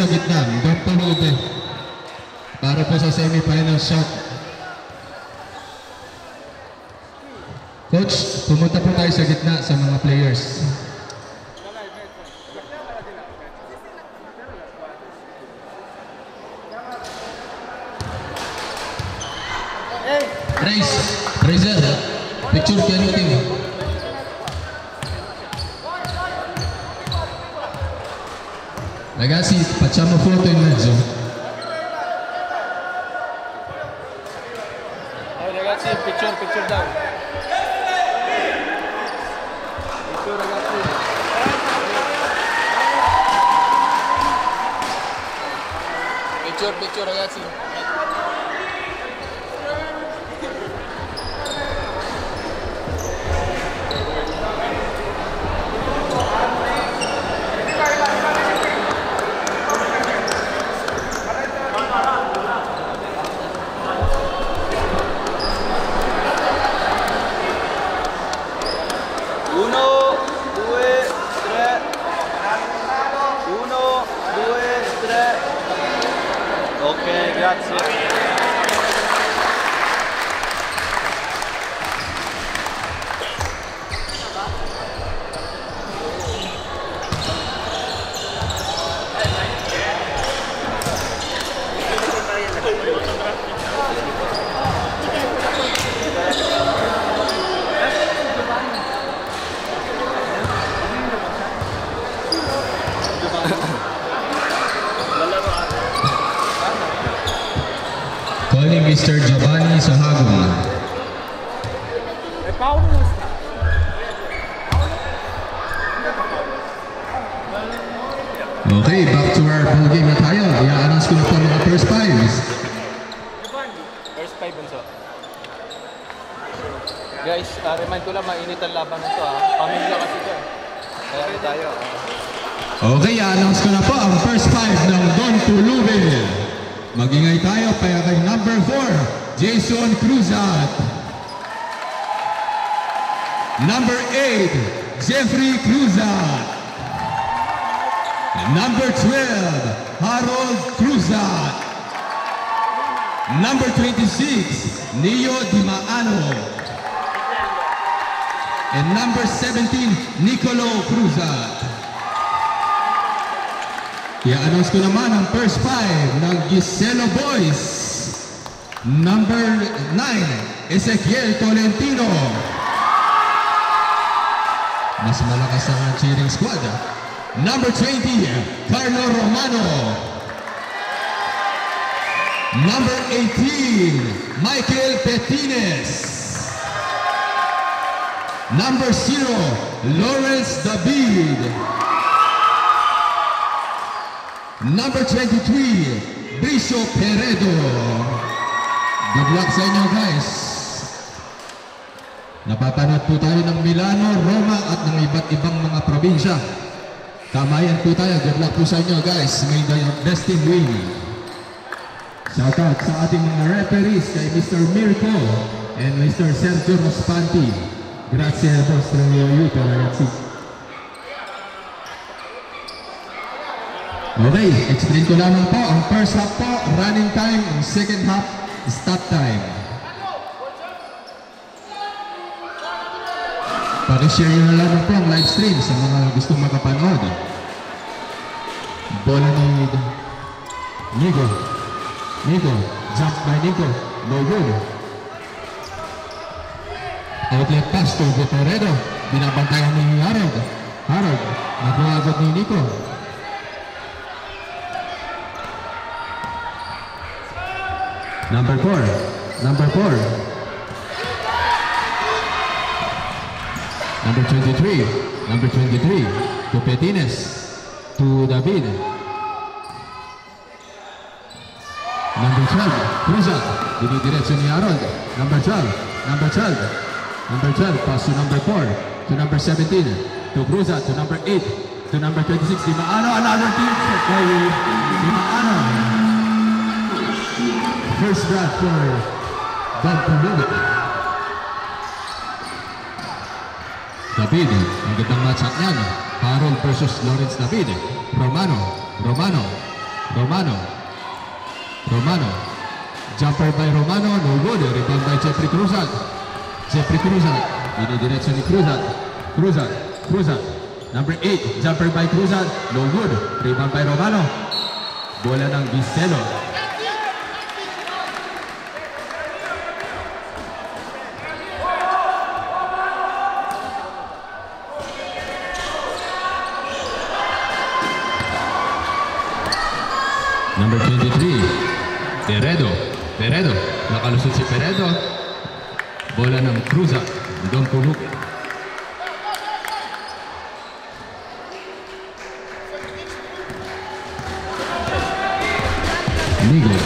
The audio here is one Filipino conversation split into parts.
sa gitna. Don Pulube. Para po sa semi-final shot. Coach, pumunta po tayo sa gitna sa mga players. Razer, picture kayo team. Ragazzi, facciamo foto in mezzo. Ragazzi, picture down. Picture ragazzi. Picture ragazzi. Calling Mr. Giovanni Sahagum. Okay, back to our ball game na tayo. I-announce ko na po mga first fives. First five bunso. Guys, remind ko lang, mainit ang laban nito ha. Pamilya kasi ito. Kaya tayo. Okay, i-announce ko na po ang first five ng Don Pulube. Magingay tayo para kay number 4, Jason Cruzat. Number 8, Jeffrey Cruzat. Number 12, Harold Cruzat. Number 26, Neo Dimaano. And number 17, Nicolo Cruzat. I-announce ko naman ang first five ng Giselo Boys. Number 9, Ezequiel Tolentino. Mas malakas ang cheering squad. Number 20, Carlo Romano. Number 18, Michael Petines. Number 0, Lawrence David. Number 23, Bricio Peredo. Good luck sa inyo guys. Napapanood po tayo ng Milano, Roma at ng iba't ibang mga probinsya. Tamayan po tayo. Good luck po sa inyo guys. May the best team win. Shout out sa ating mga referees kay Mr. Mirko and Mr. Sergio Rospanti. Grazie al vostro aiuto ragazzi. Okay, explain ko lamang po. Ang first half po, running time. Ang second half, stop time. Pag-share nyo na lamang po ang live stream sa mga gustong makapanood. Bola ni Nico. Jump by Nico. No good. Outlet pass to Guterredo. Binabantayan ni Harold. Nakuha agad ni Nico. Number 4. Number 23 to Petines, to David. Number 12, Cruzat, dinidiretso ni Harold. Number 12, pass to number 4, to number 17, to Cruzat, to number 8, to number 26, Dimaano, another team, Dimaano. First draft for Don Pulube. David, ang gandang match-up niyan. Harold versus Lawrence David. Romano. Romano. Romano. Jumper by Romano, no good. Rebound by Jeffrey Cruzat. Jeffrey Cruzat. Dinidiretso ni Cruzat. Cruzat. Cruzat. Number 8. Jumper by Cruzat, no good. Rebound by Romano. Bola ng Vizelo. Number 23, Peredo. Peredo. Nakalusot si Peredo. Bola ng Cruzat. Don Puluk. Nigo.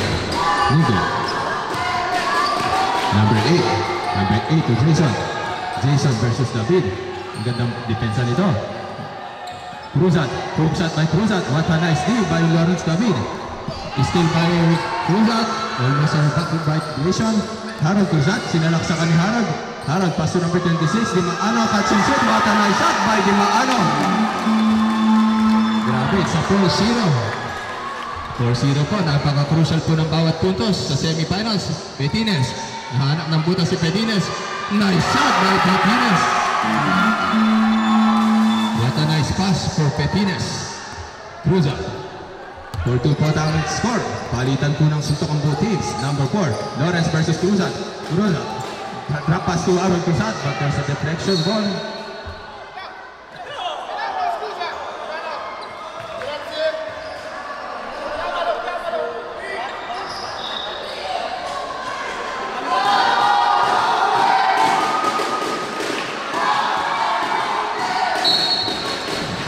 Nigo. Number 8. Number 8 to Jason. Jason versus David. Ang gandang depensa nito. Cruzat. Cruzat by Cruzat. What a nice deal by Lawrence David. Still by Cruzat. Almost a back violation. Harold Cruzat. Sinalaksakan ni Harold. Harold pass to number 26. Dimaano. Catching shoot. What a nice shot by Dimaano. Grabe. It's a 4-0. 4-0 po. Napaka-crucial po ng bawat puntos sa semifinals. Petines. Nahanap ng butas si Petines. Nice shot by Petines. What a nice pass for Petines. Cruzat. 4-2 po ang score. Palitan po ng suntok ang both teams. Number 4, Lawrence versus Cruzat. Cruzat. Drop pass to Aaron Cruzat, but there's a deflection ball.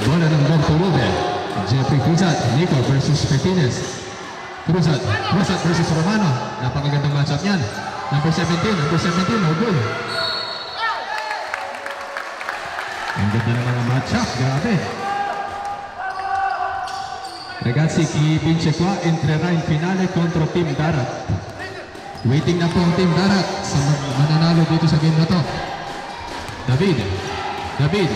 Bola ng Bob Turube. Jeffrey Cruzat, Nico versus Petines. Cruzat, Cruzat versus Romano. Napakagandang matchup yan. Number 17, no good. Ang ganda ng mga matchup, grabe. Ragazzi, chi vince qua entrerà in finale contro Team Darat. Waiting na po ang Team Darat sa mananalo dito sa game na to. David. David.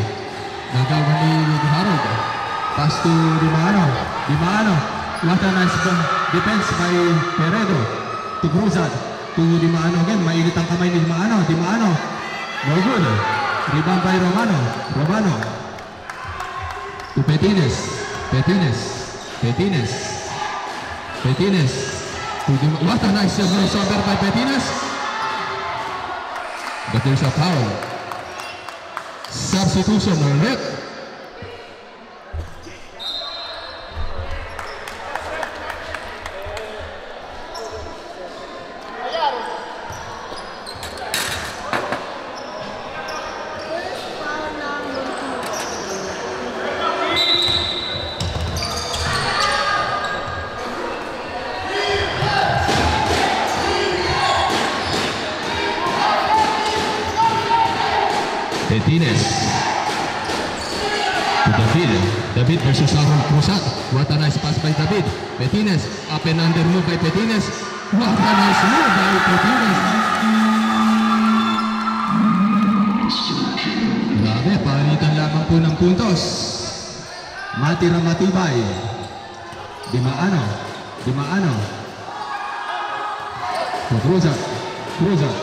Nagawa ni Harold. Pass to Dimaano. Dimaano. What a nice defense by Peredo. To Cruzat. To Dimaano again. Mainit ang kamay ni Dimaano. Dimaano. No good. Rebound by Romano. Romano. To Petines. Petines. Petines. Petines. To what a nice crossover by Petines. But there's a foul. Substitution or net. Petines. To David. David versus Aaron Cruzat. What a nice pass by David. Petines. Up and under move by Petines. What a nice move by Petines. Grabe, palitan lamang po ng puntos. Matira matibay. Dimaano. Dimaano. To Cruzat. Cruzat.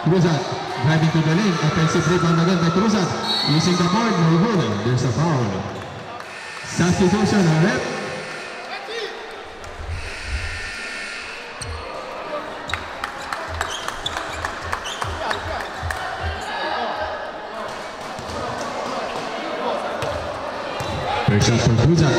Cruzat. Driving to the lane, offensive rebound again by Cruzat. Using the board, no good. There's a foul. Substitution, rep. First shot for Cruzat.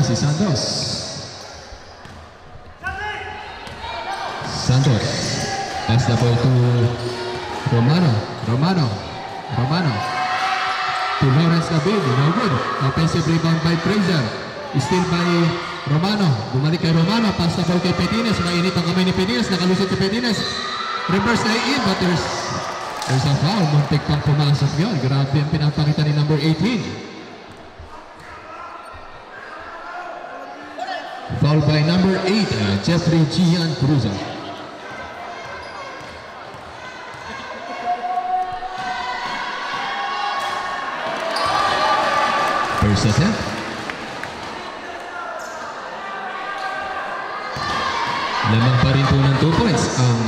Si Santos. Santos. Pass the ball to Romano. Romano. Romano. To Lawrence David. No good. Offensive rebound by Fraser. Still by Romano. Bumalik kay Romano. Pass the ball kay Petines. Mainit ang kamay ni Petines. Nakalusot si Petines. Reverse lay in, but there's a foul. Muntik pang pumasok yun. Grabe ang pinapakita ni number 8 18. Foul by number 8, Jeffrey Gian Cruza. First attempt. Lamang pa rin po ng 2 points ang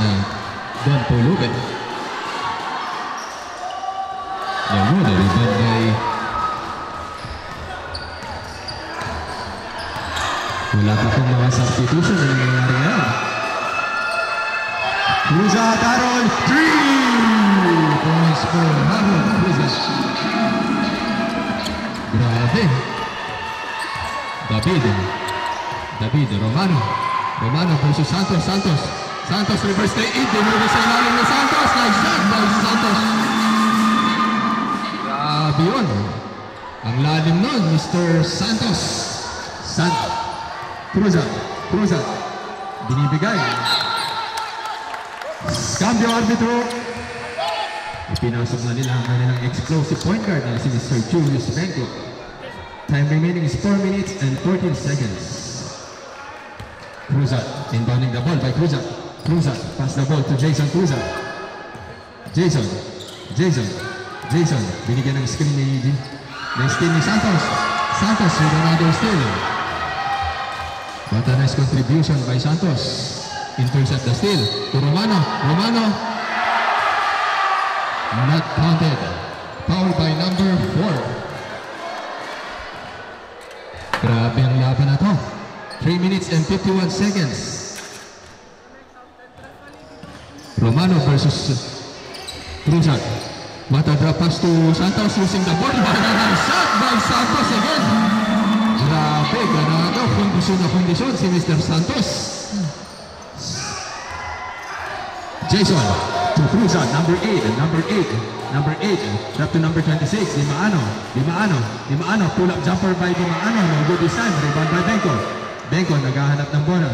Don Pulugan. Yan na rebound by wala pa pong mga substitution na nangyayari yan. Cruza, Carol, 3 points for Harold Cruza. Grabe. David, Romano versus Santos. Santos reverse 3-8. Dinurga sa ilalim ng Santos. Nice shot by Santos. Grabe yun. Ang lalim nun, Mr. Santos. Cruza. Binibigay. Cambio arbitro. Ipinasok na nila ang kanilang explosive point guard na si Mr. Julius Benko. Time remaining is 4 minutes and 14 seconds. Cruza, inbounding the ball by Cruza. Pass the ball to Jason Cruza. Jason. Binigyan ng screen ni Santos. Santos with another steal. What a nice contribution by Santos. Intercept the steal to Romano. Not counted. Foul by number 4. Grabe ang laban na to. 3 minutes and 51 seconds. Romano versus Cruza. What a drop pass to Santos using the ball. Nice shot by Santos again. Grabe, ganado. Kondisyon si Mr. Santos. Jason to Cruza, number 8. Drop to number 26, Limaano. Pull up jumper by Limaano. No good this time. Rebound by Benko, naghahanap ng bola.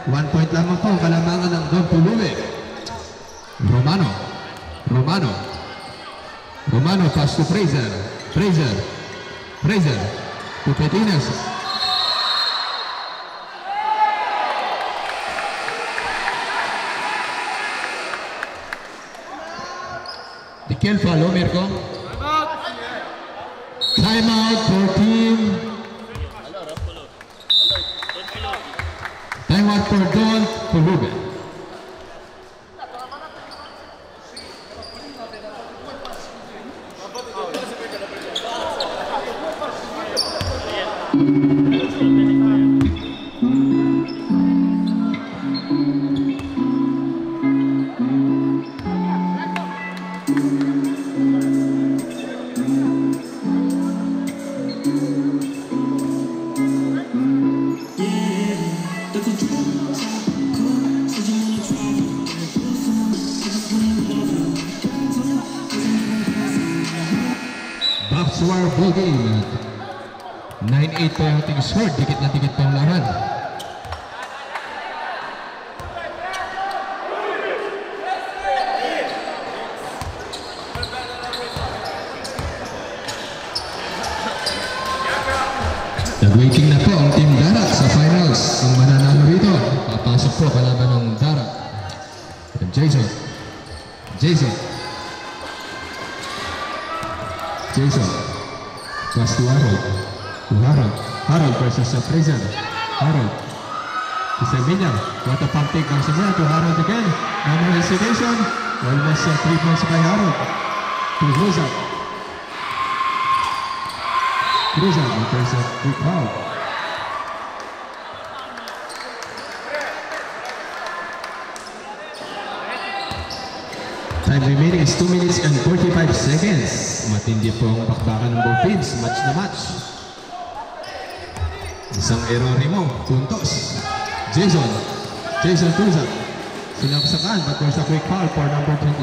1 point lamang po kalamangan ng Don Puluwe. Romano pass to Fraser to Petinas. Dikel follow Mirko. Time out for team. Time out for Don Puluwe. Boxwar ball game. 9-8 po yung ating score. Dikit na dikit po ang laban. Nag-waiting na po ang Team Darat sa finals. Ang mananalo rito, papasok po kalaban ng Darat. Jason. Pass to Harold versus Fraser. Harold. Isabella. What a pump take ng Simula to Harold again. No more hesitation. Almost 3 points by Harold. To Cruza. There's a quick foul. Time remaining is 2 minutes and 45 seconds. Matindi po ang bakbakan ng both teams. Match na match. Isang error mo. Puntos. Jason Cruza. Sinaksakan, but there's a quick foul for number 27.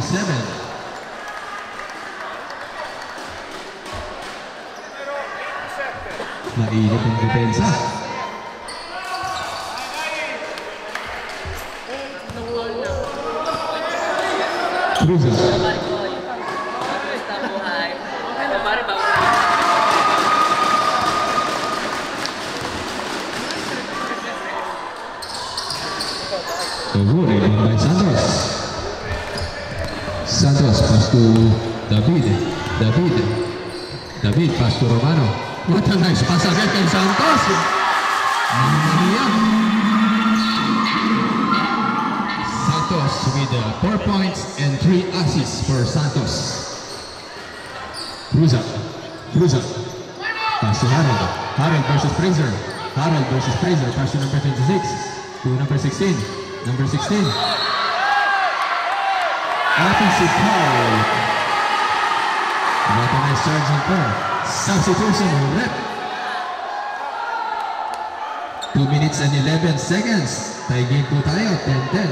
Mainit ang depensa. Cruza. to David. David, pass to Romano. What a nice pass again kay Santos. Santos with 4 points and 3 assists for Santos. Cruzat. Pass to Harold. Harold versus Fraser. Pass to number 26 to number 16. Offensive foul. What a nice charge in there. Substitution rep. 2 minutes and 11 seconds. Tie game po tayo, 10-10.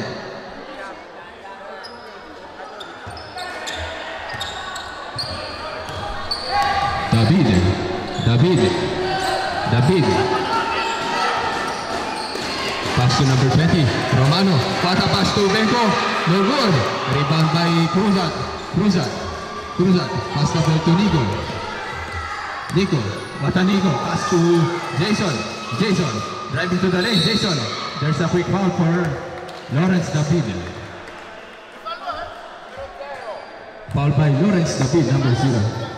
David. Pass to number 20, Romano. Pata pass to Benko. No good. Rebound by Cruzat. Pass to Nico. Pass to Jason. Driving to the lane. Jason. There's a quick foul for Lawrence David. Foul by Lawrence David, number 0.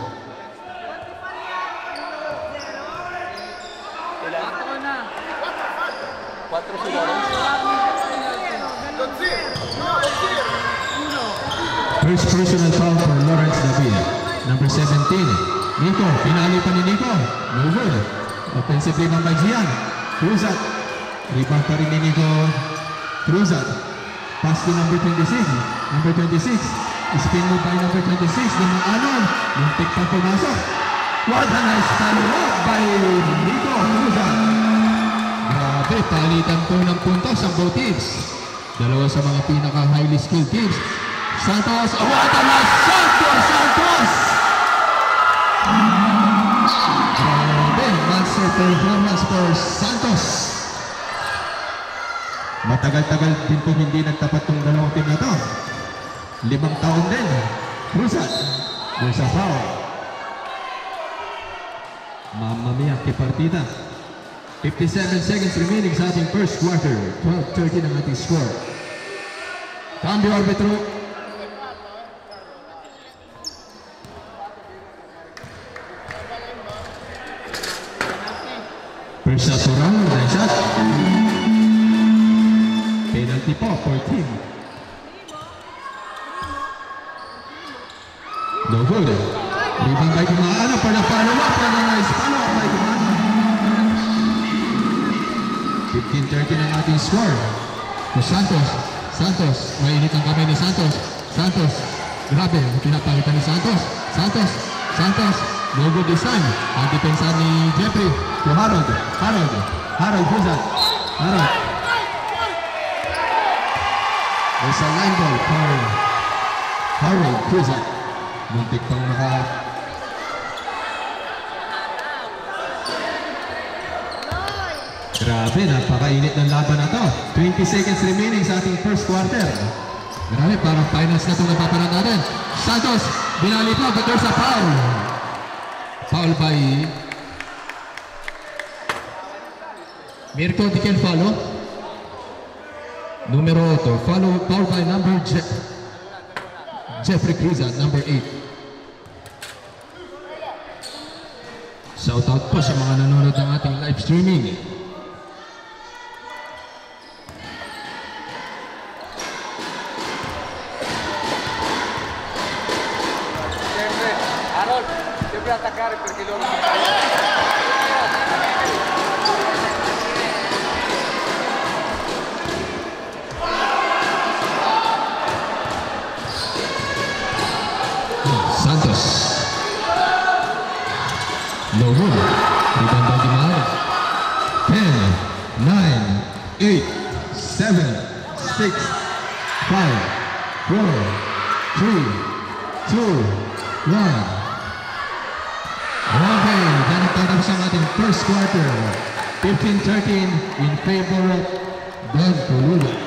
First personal foul for Lawrence David. Number 17. Nico. Pinali pa ni Nico. No good. Offensive rebound by Gian. Cruzat. Rebound pa rin ni Nico. Cruzat. Pass to number 26. Spin move by number 26. Naman Anon. Yung pick pa pumasok. What a nice follow-up by Nico Cruzat. Grabe, palitan po ng puntos ang both teams. Dalawa sa mga pinaka-highly skilled teams. Santos, what a nice shot for Santos! Grabe, monster performance for Santos. Matagal-tagal din po hindi nagtapat tong dalawang team na to. 5 taon din. Cruzat, there's a foul. Mamma mia, que partida. 57 seconds remaining sa ating first quarter. 12-13 ang ating score. Cambio arbitro. First shot for Ramon, nice shot. Penalty po for team. No good. Rebound by Kumano for the follow-up. Nice follow-up by Kumano. 15-13 ang ating score. To Santos. Mainit ang kamay ni Santos. Grabe, pinapakita ni Santos. No good this time. Ang depensa ni Jeffrey. To Harold Cruzat. There's a line ball for Harold Cruzat. Muntik pang Grabe, napakainit ng laban na to. 20 seconds remaining sa ating first quarter. Grabe, parang finals na itong napapanood natin. Santos, binali pa, but there's a foul. Foul by Mirko, di can follow. Numero 8. Foul by number Jeffrey Cruzat, number 8. Shout out po sa mga nanonood ng ating live streaming. Harold, sempre attaccare perché loro Santos. No good. Rebound by Dimahal. 10, 9, 8, 7, 6, 5, 4, 3, 2, 1. Okay, natapos ang ating first quarter. 15-13 in favor of Don Colula.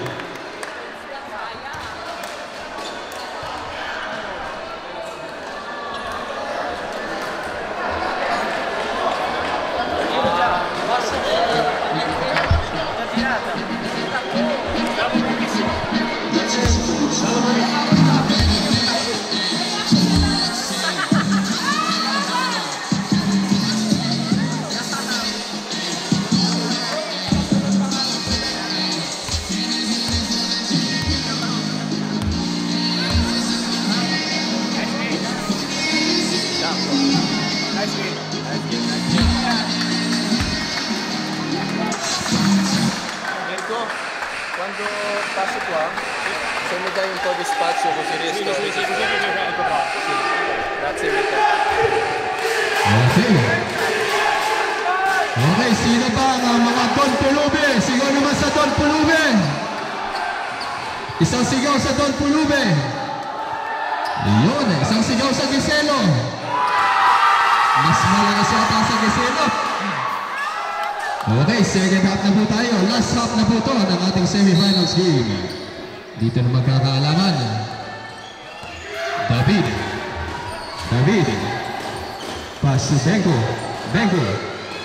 quando passi qua, se mi dai un po' di spazio così riesco a registrare. Grazie mille. Okay. Okay, sino ba ang mga Don Pulube? Sigaw naman sa Don Pulube. Isang sigaw sa Don Pulube. Yun, isang sigaw sa Giselo. Mas malakas yata sa Giselo. Okay, second half na po tayo. Last half na po ito ng ating semifinals game. Dito na magkakaalaman. David. Pass to Benko.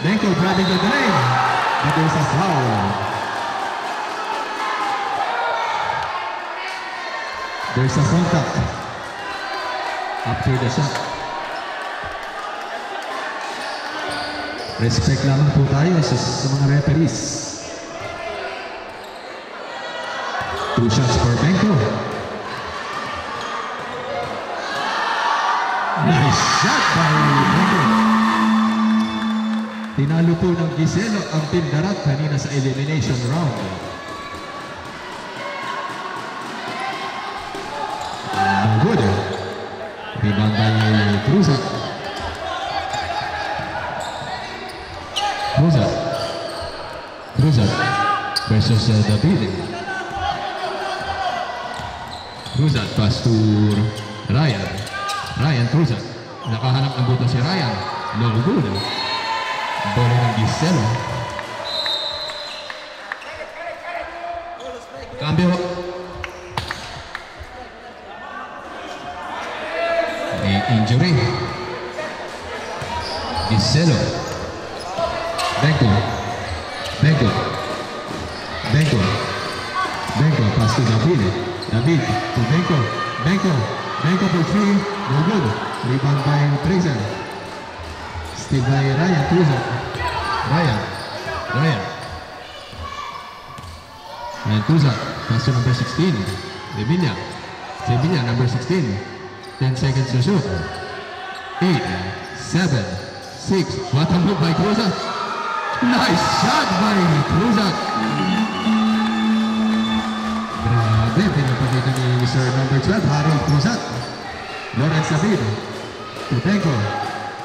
Benko driving to the lane. But there's a foul. There's a contact after the shot. Respect lamang po tayo sa mga referees. 2 shots for Benko. Nice shot by Benko. Tinalo po ng Giselo ang Team Darat kanina sa elimination round. Good. Rebound by Cruzat. Cruzat versus David. Cruzat pass to Ryan Cruzat. Nakahanap ng buto si Ryan. No good. Bola ng Giselo. Cambio. Injury. Giselo. Benko pass to David to Benko for 3, no good. Rebound by Fraser. Still by Ryan Cruzat. Ryan Cruzat pass to number 16. Sevilla number 16. 10 seconds to shoot. 8, 7, 6. What a move by Cruzat. Nice shot by Cruzat. Grabe, pinapakita ni Mr. number 12, Harold Cruzat. Lawrence David to Benko.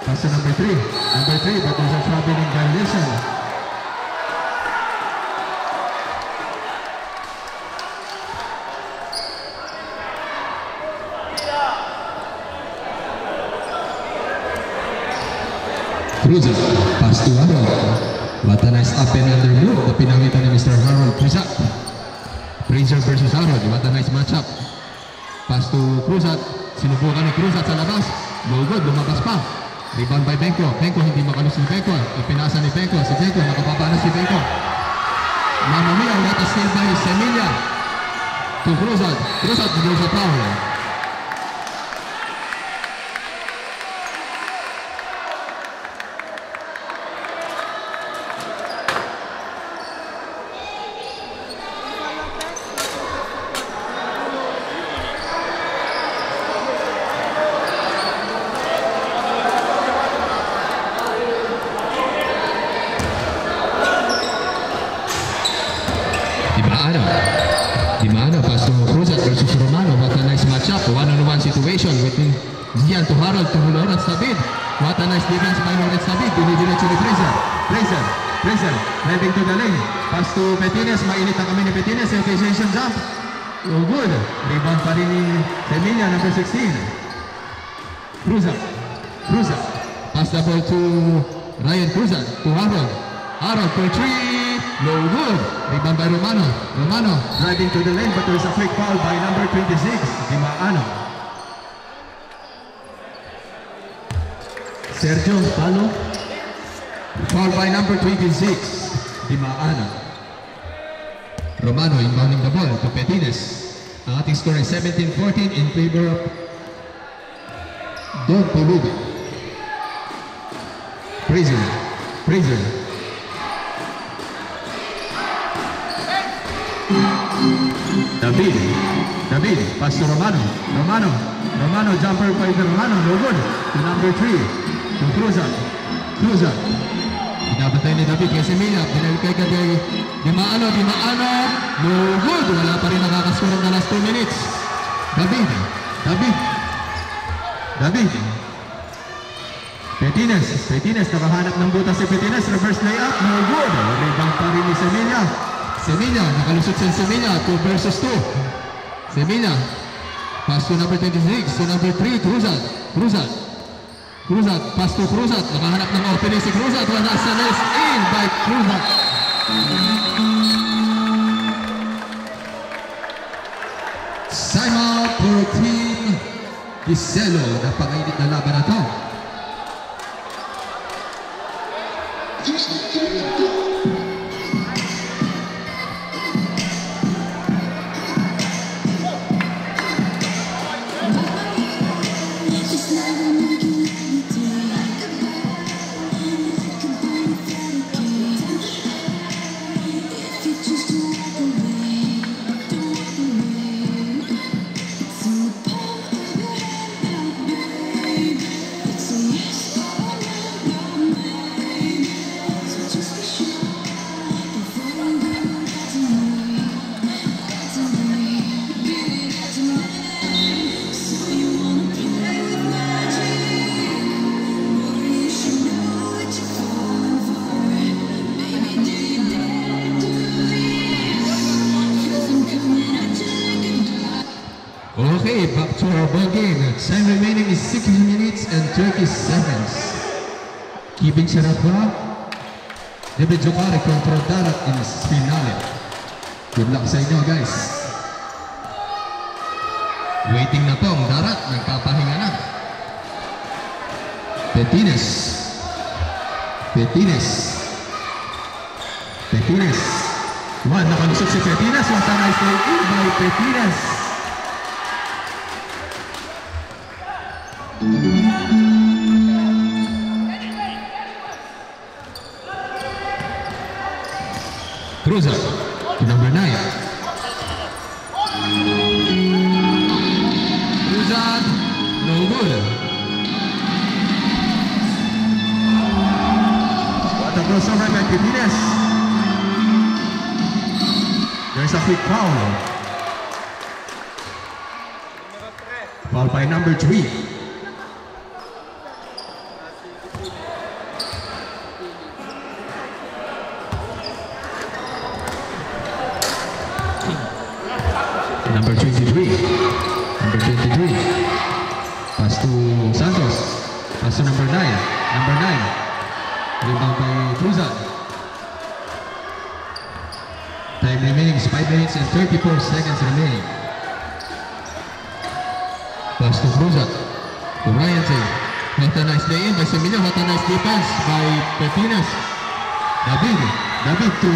Pass to number 3, but there's a troubling violation. Cruzat, pass to Harold. What a nice up and under move na pinangitan ni Mr. Harold Cruzat. Fraser versus Harold, what a nice matchup. Pass to Cruzat. Sinubukan ni Cruzat sa labas. No good, lumabas pa. Rebound by Benko. Hindi makalos ni Benko. Ipinasa ni Benko. Si Benko, nakababa na si Benko. Mamma mia, what a steal by Semilla. To Cruzat. Cruzat, there's a foul. Dimano, pass to Cruzat versus Romano. What a nice matchup. One-on-one situation between Gian to Harold to Lawrence David. What a nice defense by Lawrence David. Dinidiretso ni Fraser. Driving to the lane. Pass to Petines. Mainit na kami ni Petines. Efficient jump. Oh, good. Rebound pa rin ni Semilla, number 16. Cruzat. Pass the ball to Ryan Cruzat. To Harold. Harold for 3. No good. Rebound by Romano. Driving to the lane, but there's a quick foul by number 26, Dimaano. Sergio Palo. Foul by number 26, Dimaano. Romano inbounding the ball to Petines. Ang ating score is 17-14 in favor of Don Pulubi. Fraser. David, pass to Romano, jumper by Romano, no good. To number 3, to Cruzat. Pinapatay ni David kay Semilla, pinagkay kay Dimaano. No good. Wala pa rin nakakascore na last 2 minutes. David. Petines, nakahanap ng butas si Petines. Reverse layup, no good. Rebound pa rin ni Semilla, nakalusot si Semilla. 2 versus 2. Semilla. Pass to number 26, to number 3, Cruzat, pass to Cruzat. Nakahanap ng opening si Cruzat. Wala sa nest in by Cruzat. Timeout for Team Giselo. Napakainit na laban na ito. Okay, back to our ball game. Time remaining is 6 minutes and 30 seconds. Keeping sarap ba? David Jokari control Darat in finale. Good luck sa inyo, guys. Waiting na to ang Darat. Nagpapahinga na. Petines. Nakalusot si Petines. What a nice play in by Petines. Cruzat to number 9. Cruzat, no good. What a crossover by Petines. There's a quick foul. Foul by number 3. Number 23. Pass to Santos. Pass to number 9. Rebound by Cruzat. Time remaining is 5 minutes and 34 seconds remaining. Pass to Cruzat. To Ryan Tay. What a nice lay in by Semilla. What a nice defense by Petines. David to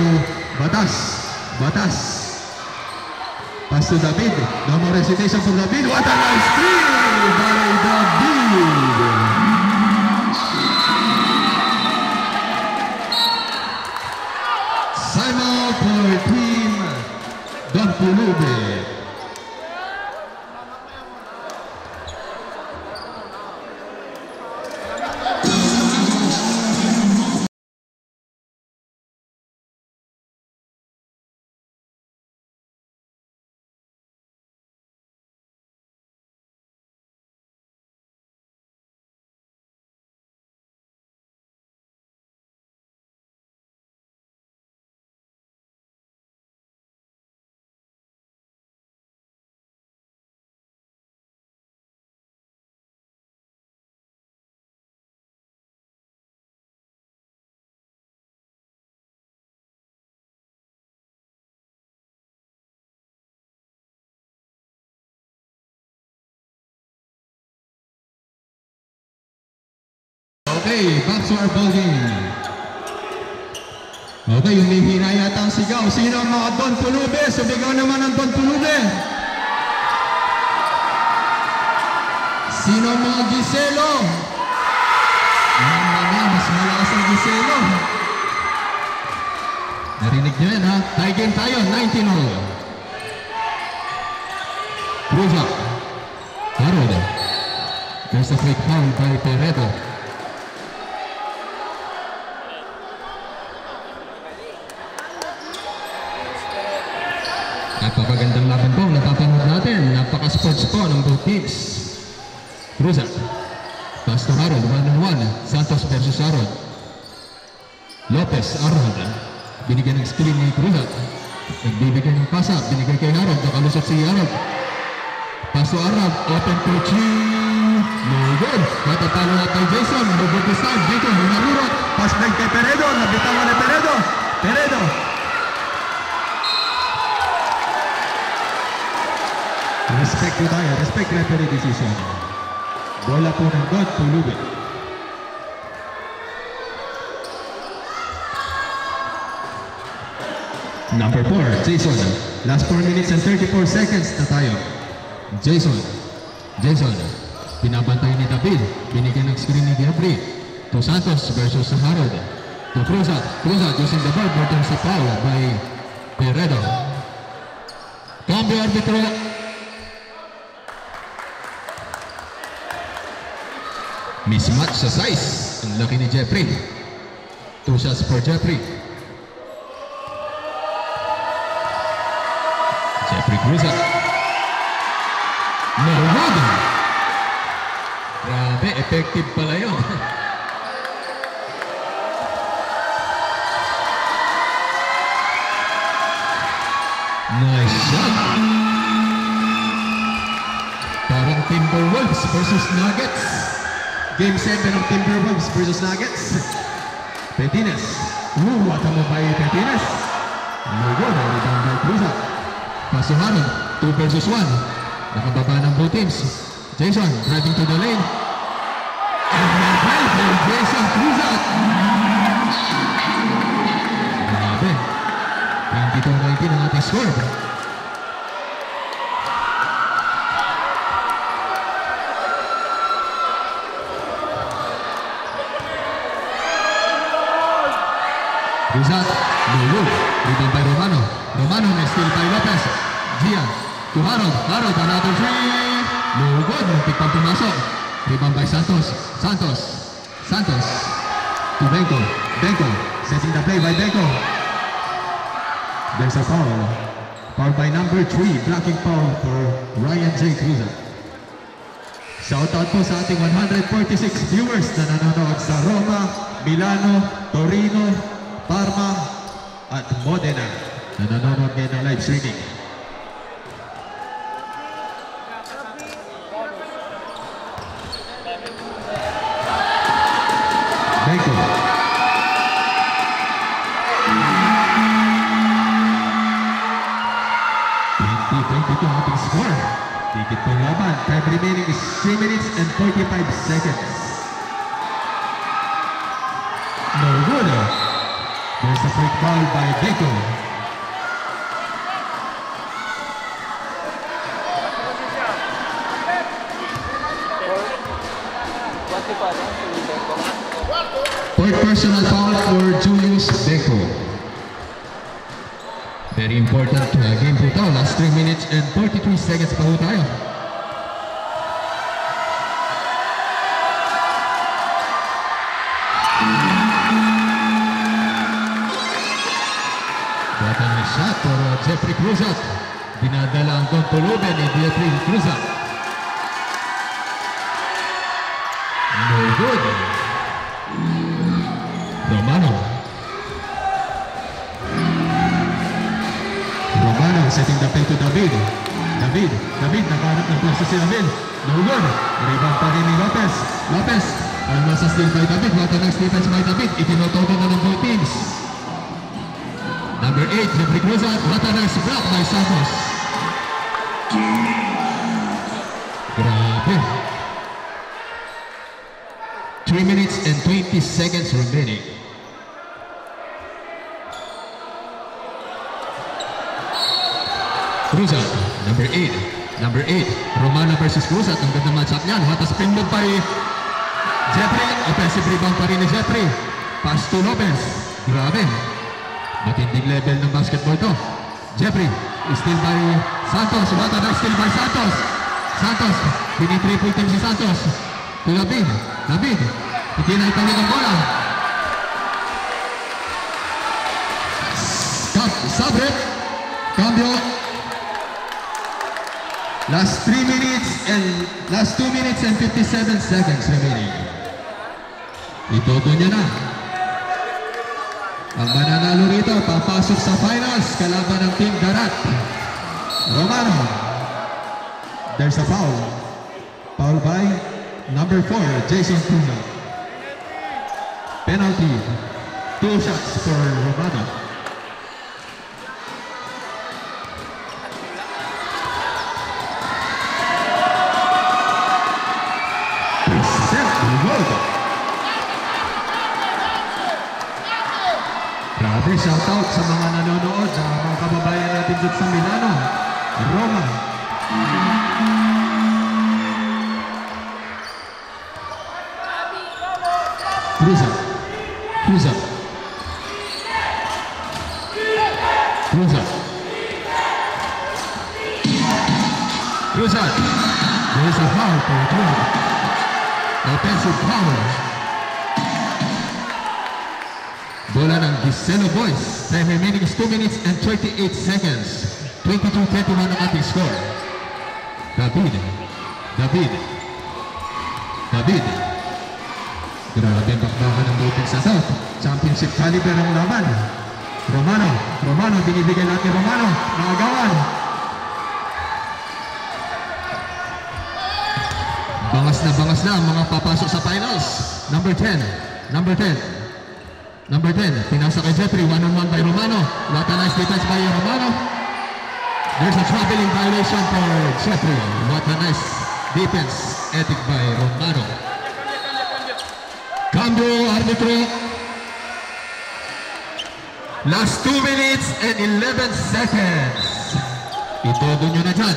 Batas. Pass to David. No more hesitation for David. What a nice steal by David. Timeout for Team Don Pulube. Okay, back to our ball game. Okay, humihina yata ang sigaw. Sino ang mga Don Pulube? Sumigaw naman ang Don Pulube. Sino ang mga Giselo? Mas malakas ang Giselo. Narinig nyo yan, ha? Tie game tayo, 19-all. Cruzat. Harold. There's a quick foul by Peredo. Napakagandang laban po napapanood natin. Napaka-sports po ng both teams. Cruzat. Pass to Harold, 1-on-1. Santos versus Harold. Lopez, Harold. Binigyan ng screen ni Cruzat. Nagbibigay ng pasa. Binigay kay Harold. Nakalusot si Harold. Pass to Harold. Open to Chie. No good. Matatalo na kay Jason. No good this time. Dito, hinarurot. Pass break kay Peredo. Nabitawan na Peredo. Peredo. Respect po tayo. Respect referee decision. Bola po ng God to Lubin. Number 4, Jason. Last 4 minutes and 34 seconds na tayo. Jason. Pinabantay ni David. Binigyan ng screen ni Jeffrey. To Santos versus Harold. To Cruzat using the ball. Burton sa foul by Peredo. Cambio arbitro. Mismatch sa size. Ang laki ni Jeffrey. 2 shots for Jeffrey. Jeffrey Cruzat. No good. Grabe, effective pala yun. Nice shot. Parang Timberwolves versus Nuggets. Game 7 ng Timberwolves versus Nuggets. Petines. What a move by Petines. No good. Rebound by Cruzat. Pasuharon. 2 versus 1. Nakababa ng both teams. Jason driving to the lane. And right by Jason Cruzat. Grabe. 22-19 ang ating score. Cruzat, no good. Rebound by Romano. Romano may steal by Lopez. Gian to Harold. Harold, another three. No good. Muntik pang pumasok. Rebound by Santos. Santos. To Benko. Benko. Setting the play by Benko. There's a foul. Foul by number 3. Blocking foul for Ryan J. Cruzat. Shoutout po sa ating 146 viewers na nanonood sa Roma, Milano, Torino, Parma, at Modena na nanonood ngayon ng live streaming. Benko. 20-22 ang ating score. Tikit pong laban. Time remaining is 3 minutes and 45 seconds. No good. There's a quick foul by Benko. Fourth personal foul for Julius Benko. Very important game po ito. Last 3 minutes and 43 seconds pa po tayo. Bata na shot for Jeffrey Cruzat. Dinadala ang kontuluben ni Jeffrey Cruzat. No good. Romano setting the play to David. David nakahanap ng plaza si David. No good. Rebound pa rin ni Lopez. Almost a steal by David. What a nice defense by David. Itinotodo na ng both teams. Number 8, Jeffrey Cruzat. What a nice block by Santos. Grabe. 3 minutes and 20 seconds remaining. Cruzat, number 8. Romano versus Cruzat. Ang ganda matchup niyan. What a spin move by Jeffrey. Offensive rebound pa rin ni Jeffrey. Pass to Lopez. Grabe. Matinding level ng basketball ito. Jeffrey, steal by Santos. What a nice steal by Santos. Pini-triple team si Santos. To David. Hindi na itali ng bola. Sabre. Cambio. Last 2 minutes and 57 seconds remaining. Itodo niya na. Ang mananalo rito, papasok sa finals, kalaban ng Team Darat. Romano. There's a foul. Foul by number 4, Jason Tuna. Penalty. 2 shots for Romano. Grabe, shoutout sa mga nanonood, sa mga kababayan natin dito sa Milano, Roma. Cruzat. Cruzat. Cruzat. Cruzat. There is a foul for Cruzat. Offensive foul. Bola ng Giselo Boys. The remaining is 2 minutes and 38 seconds. 22-21 ang ating score. David. Grabe ang bakbakan ng doping sa South. Championship caliber ang laban. Romano, binibigay natin Romano. Nakagawan. Bangas na ang mga papasok sa finals. Number 10, pinasa kay Jeffrey, 1-on-1 by Romano. What a nice defense by Romano. There's a traveling violation for Jeffrey. What a nice defense ethic by Romano. Cambio, arbitro. Last 2 minutes and 11 seconds. Itodo nyo na dyan.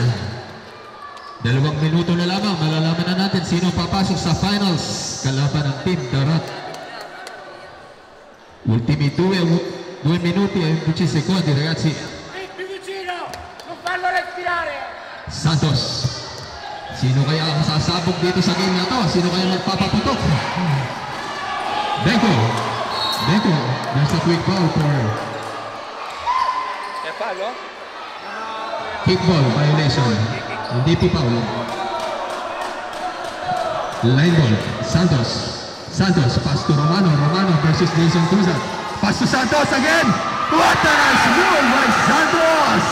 2 minuto na lamang, malalaman na natin sino papasok sa finals. Kalaban ng Team Darat. Ultimi 2 minuti e 11 secondi, ragazzi. Più vicino, non farlo respirare. Santos. Sino kaya ang sasabog dito sa game na to? Sino kaya magpapaputok? Benko. There's a quick ball for fallo? kickball violation. Hindi po foul. Line ball. Santos, pass to Romano versus Jason Cruzat. Pass to Santos again. What a nice move by Santos!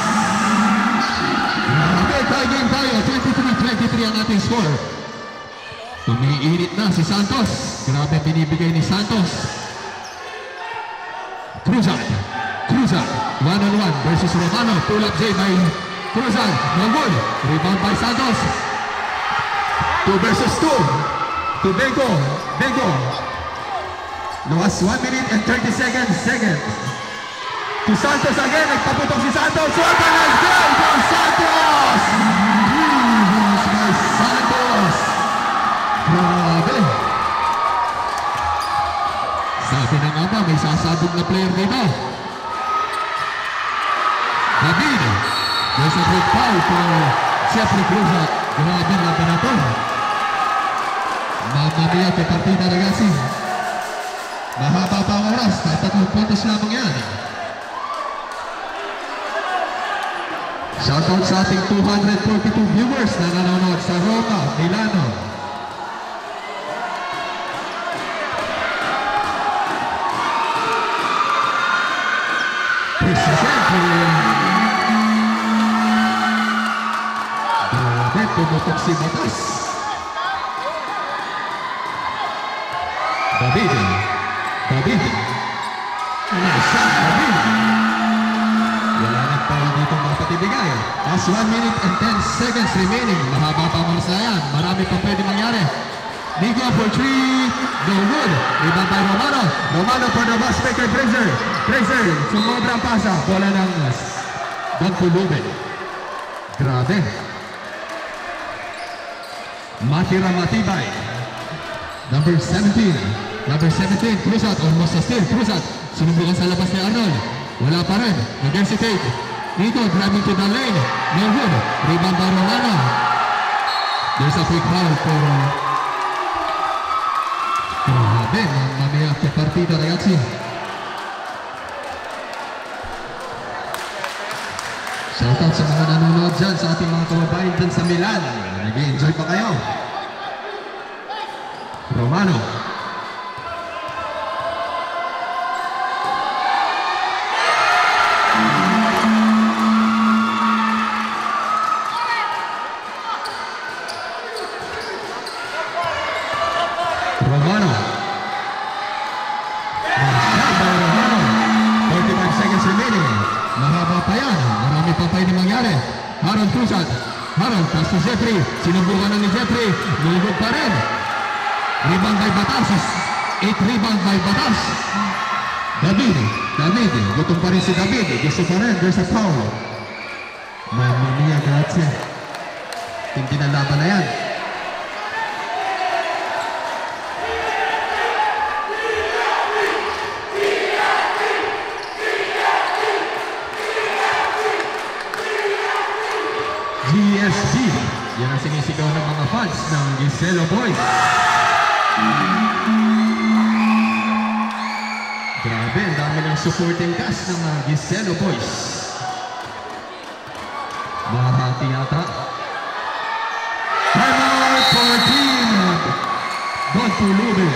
Okay, tie game tayo. 23-23 ang ating score. Umiinit na si Santos. Grabe binibigay ni Santos. Cruzat. 1-on-1 versus Romano. Pull up J by Cruzat. No good. Rebound by Santos. 2 versus 2. To Benko. Last 1 minute and 30 seconds. To Santos again. Nagpaputok si Santos. What a nice goal from Santos! By Santos. Grabe. Sabi na nga ba, may sasabog na player dito. David. There's a great foul for Jeffrey Cruzat. Grabe laban na to. Mamamaya kay partida, ragazzi. Mahaba pa ang oras. 3 puntos lamang yan. Shoutout sa ating 242 viewers na nanonood sa Roma, Milano. Grabe, pumutok si Batas. David. Nice shot, David. Wala nang foul dito mga patibigay. Last 1 minute and 10 seconds remaining. Mahaba pa ang na yan. Marami pa pwede mangyari. Nico for 3. No good. Rebound by Romano for the bus maker, Fraser. Sumobrang pasa. Bola ng Don Puluben. Grabe. Matira Matibay. Number 17, Cruzat, almost a steal. Cruzat, sinubukan sa labas ni Arnold. Wala pa rin. Against si Tate. Nico driving to the lane. No good. Rebound by Romano. There's a quick foul for grabe, mamaya ke partida, ragazzi. Shout shoutout sa mga nanonood dyan, sa ating mga kababayan dyan sa Milan. Nag-i-enjoy pa kayo. Romano. Romano. Romano. 45 seconds remaining. Mahaba pa yan. Marami pa pwede mangyari. Harold Cruzat. Harold, pass to Jeffrey. Sinubukan na ni Jeffrey. Nulubog pa rin. Rebound by Batas. 8 rebound by Batas. David. Gutom pa rin si David. Gusto pa rin. There's a foul. Mamma mia, grazie. Hindi na laban na yan. GSG. Yan ang sinisigaw ng mga fans ng Giselo Boys. Grabe, ang dami ng supporting cast ng mga Giselo Boys. Mahati yata. Time out for team Don Pulube.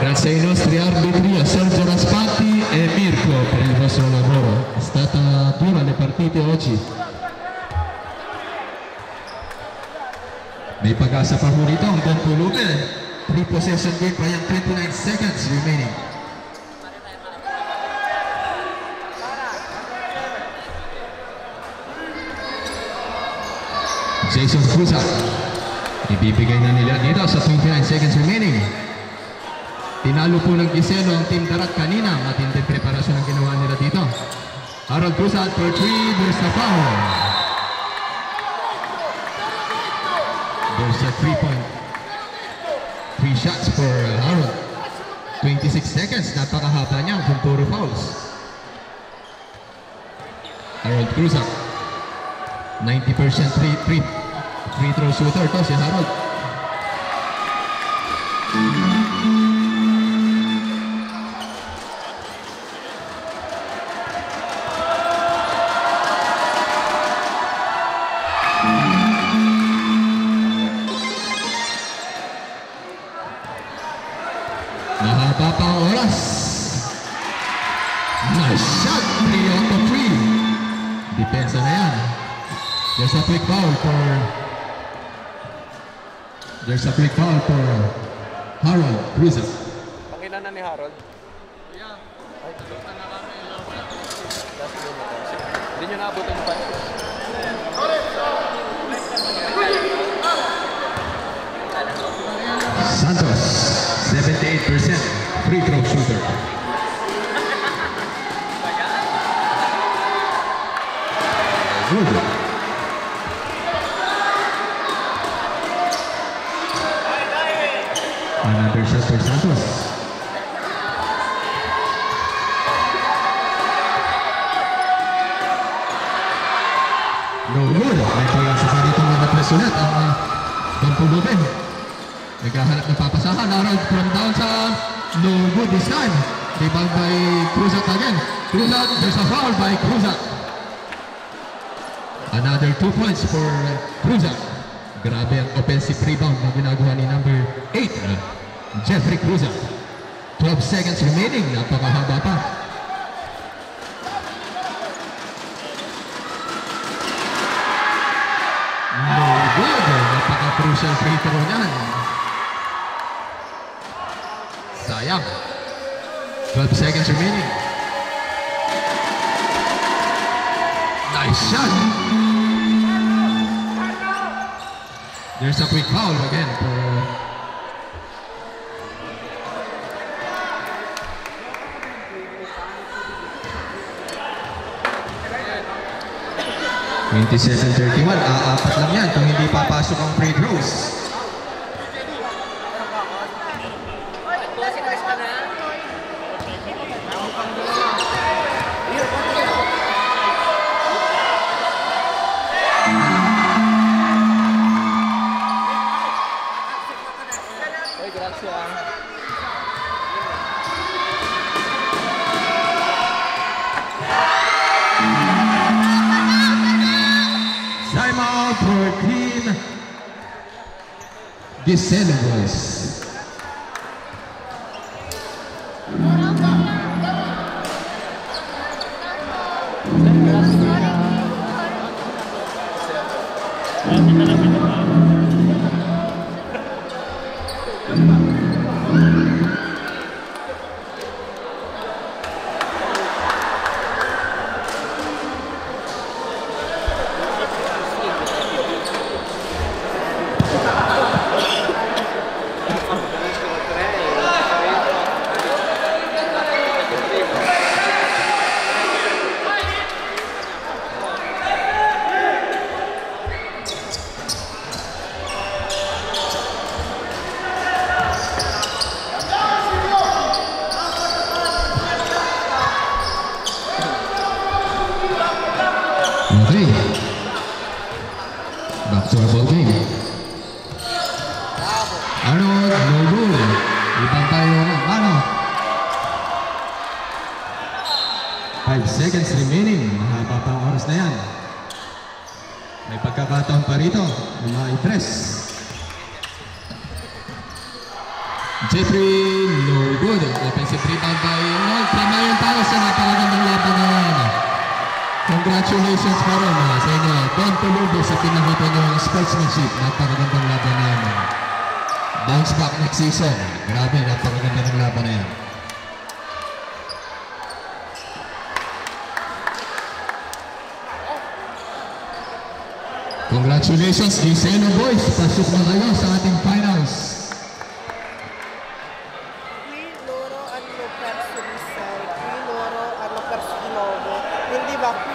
Grazie ai nostri arbitri, a Sergio Raspatti e Mirko per il vostro lavoro. È stata dura le partite oggi. May pag-asa pa po rito ang Don Pulube. 3 possession game pa yung 29 seconds remaining. Jason Cruzat. Ibibigay na nila dito sa 29 seconds remaining. Tinalo po ng Giselo ang Team Darat kanina. Matinding preparasyon ang ginawa nila dito. Harold Cruzat for 3. There's a foul. There's a 3-point. 3 shots for Harold. 26 seconds. Napakahaba niya kung puro fouls. Harold Cruzat. 90% free throw shooter to si Harold. Mahaba pa ang oras. Nice shot. 3 out of 3. Depensa na yan. There's a quick foul for Harold Cruzat. Pangilan na ni Harold? Yeah. Ay, tutupan na kami. Hindi nyo naabutan yung punch. Santos, 78% free throw shooter. Good. Another shot for Santos. No good. May pag-asa pa dito mga presulat ang Don Pulube. Naghahanap ng papasahan. Harold from down sa no good this time. Rebound by Cruzat again. Cruzat, there's a foul by Cruzat. Another 2 points for Cruzat. Grabe ang offensive rebound na ginagawa ni number 8, Jeffrey Cruzat. 12 seconds remaining. Napakahaba pa. No good. Napaka-crucial free throw niyan. Sayang. 12 seconds remaining. Nice shot. There's a quick foul again for 27-31, aapat lang yan kung hindi papasok ang free throws. Oy, grazie. Timeout for Team Gisela Boys. Okay. Back to our ball game. Arnold, no goal. Ibang tayo ng ano. 5 seconds remaining. Mahaba pa ang oras na yan. May pagkakataon pa rito. Mai-press. Jeffrey, no good. Offensive rebound by Arnold. Tama yung tayo sa napakagandang laban na yan. Congratulations pa rin sa inyo. Don Tulubo sa pinakita nyo yung sportsmanship. Napakagandang laban na yan. Bounce back next season. Grabe, napakaganda ng laban na yan. Congratulations, Gisela Boys. Pasok na kayo sa ating finals. Qui loro hanno perso di 6, qui loro hanno perso di 9, quindi va qui.